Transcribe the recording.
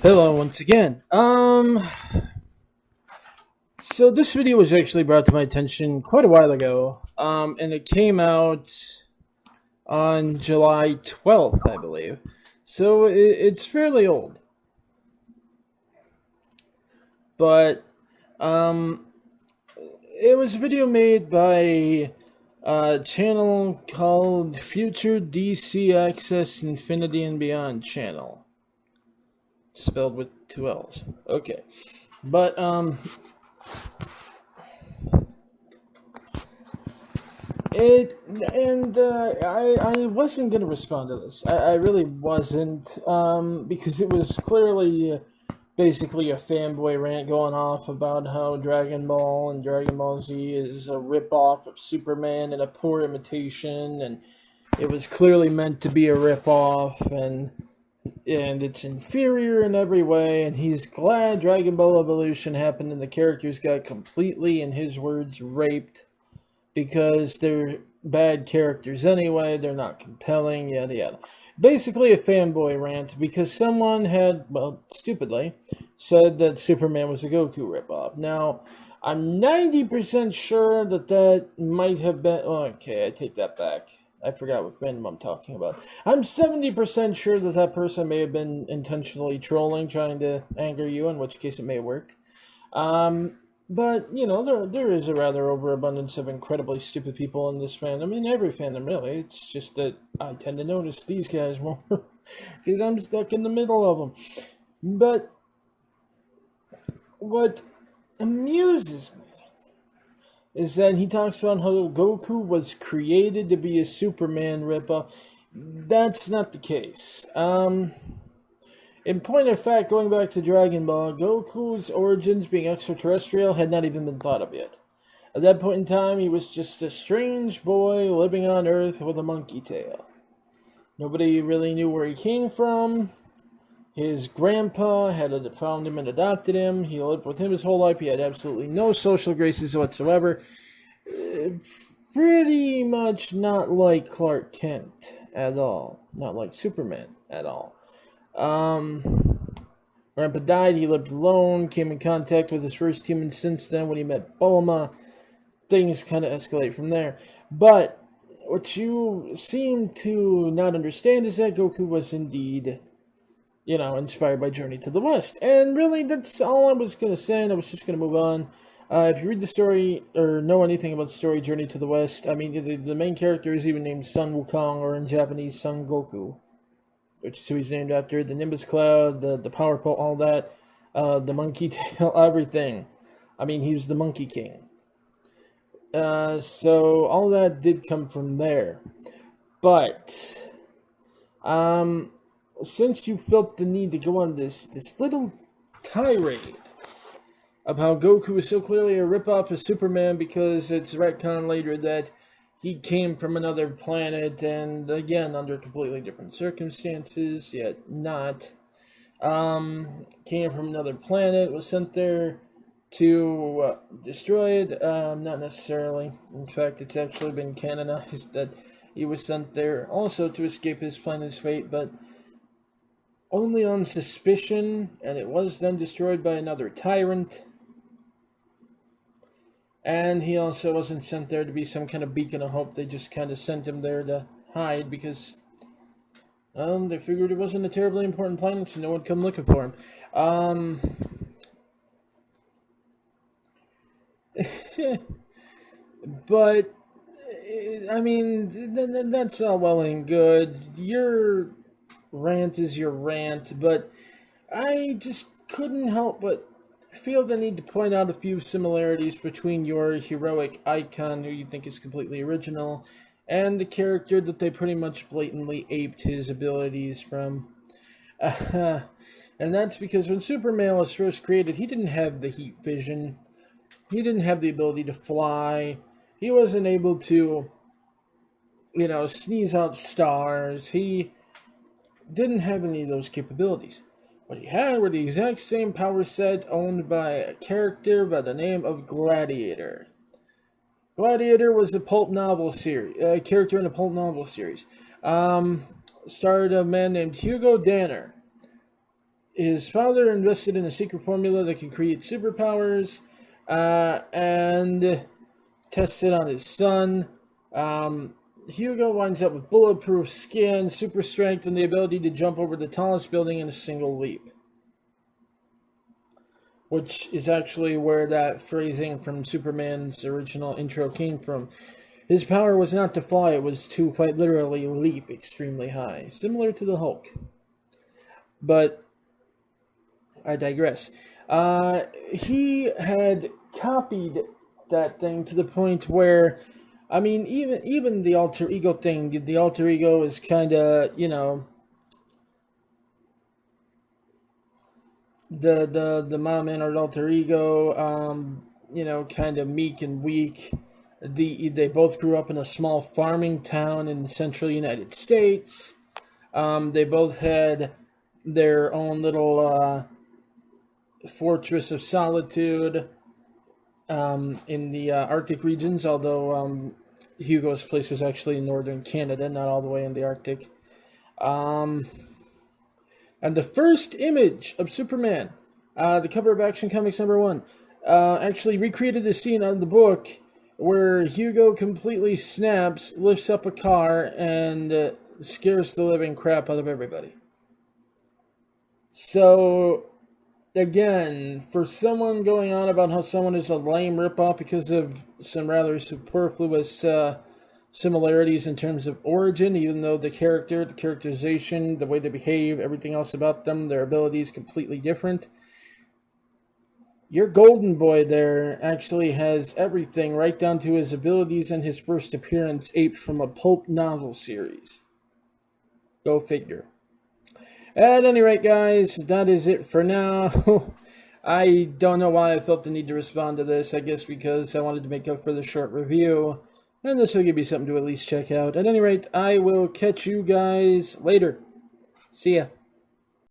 Hello once again. So this video was actually brought to my attention quite a while ago. And it came out on July 12th, I believe. So it's fairly old. But, um, it was a video made by a channel called Future DC Access Infinity and Beyond channel. Spelled with two L's. Okay. But, I wasn't gonna respond to this. I really wasn't, because it was clearly basically a fanboy rant going off about how Dragon Ball and Dragon Ball Z is a ripoff of Superman and a poor imitation, and it was clearly meant to be a ripoff, and it's inferior in every way, and he's glad Dragon Ball Evolution happened and the characters got completely, in his words, raped because they're bad characters anyway, they're not compelling, yada yada. Basically a fanboy rant because someone had, well, stupidly, said that Superman was a Goku ripoff. Now, I'm 90% sure that might have been, okay, I take that back. I forgot what fandom I'm talking about. I'm 70% sure that person may have been intentionally trolling, trying to anger you, in which case it may have worked. But, there is a rather overabundance of incredibly stupid people in this fandom. In every fandom, really. It's just that I tend to notice these guys more. Because I'm stuck in the middle of them. But what amuses me is that he talks about how Goku was created to be a Superman ripoff. That's not the case. In point of fact, going back to Dragon Ball, Goku's origins being extraterrestrial had not even been thought of yet. At that point in time, he was just a strange boy living on Earth with a monkey tail. Nobody really knew where he came from. His grandpa had found him and adopted him. He lived with him his whole life. He had absolutely no social graces whatsoever. Pretty much not like Clark Kent at all. Not like Superman at all. Grandpa died, he lived alone, came in contact with his first human since then when he met Bulma. Things kind of escalate from there. But what you seem to not understand is that Goku was indeed, inspired by Journey to the West. And really, that's all I was going to say, and I was just going to move on. If you read the story, or know anything about the story Journey to the West, I mean, the main character is even named Son Wukong, or in Japanese, Son Goku, which is who he's named after, the Nimbus Cloud, the Power Pole, all that, the Monkey Tail, everything. I mean, he was the Monkey King. So all that did come from there. But, since you felt the need to go on this little tirade of how Goku is so clearly a ripoff of Superman because it's retconned later that he came from another planet, and again, under completely different circumstances, yet not. Came from another planet, was sent there to destroy it. Not necessarily. In fact, it's actually been canonized that he was sent there also to escape his planet's fate, but only on suspicion, and it was then destroyed by another tyrant. And he also wasn't sent there to be some kind of beacon of hope. They just kind of sent him there to hide because they figured it wasn't a terribly important planet, so no one would come looking for him. But, I mean, that's all well and good. Your rant is your rant, but I just couldn't help but feel the need to point out a few similarities between your heroic icon, who you think is completely original, and the character that they pretty much blatantly aped his abilities from. And that's because when Superman was first created, he didn't have the heat vision. He didn't have the ability to fly. He wasn't able to, sneeze out stars. He didn't have any of those capabilities. What he had were the exact same power set owned by a character by the name of Gladiator. Gladiator was a pulp novel series, a character in a pulp novel series. Starred a man named Hugo Danner. his father invested in a secret formula that can create superpowers, and tested on his son. Hugo winds up with bulletproof skin, super strength, and the ability to jump over the tallest building in a single leap. Which is actually where that phrasing from Superman's original intro came from. His power was not to fly, it was to quite literally leap extremely high, similar to the Hulk. But I digress. He had copied that thing to the point where, I mean, even the alter ego thing, the alter ego is kind of, the mom and alter ego, kind of meek and weak. They both grew up in a small farming town in the central United States. They both had their own little fortress of solitude in the Arctic regions, although Hugo's place was actually in northern Canada, not all the way in the Arctic. And the first image of Superman, the cover of Action Comics #1, actually recreated the scene out of the book where Hugo completely snaps, lifts up a car, and scares the living crap out of everybody. So, again, for someone going on about how someone is a lame ripoff because of some rather superfluous similarities in terms of origin, even though the characterization, the way they behave, everything else about them, their abilities completely different. Your golden boy there actually has everything right down to his abilities and his first appearance aped from a pulp novel series. Go figure. At any rate, guys, that is it for now. I don't know why I felt the need to respond to this. I guess because I wanted to make up for the short review. And this will give you something to at least check out. At any rate, I will catch you guys later. See ya.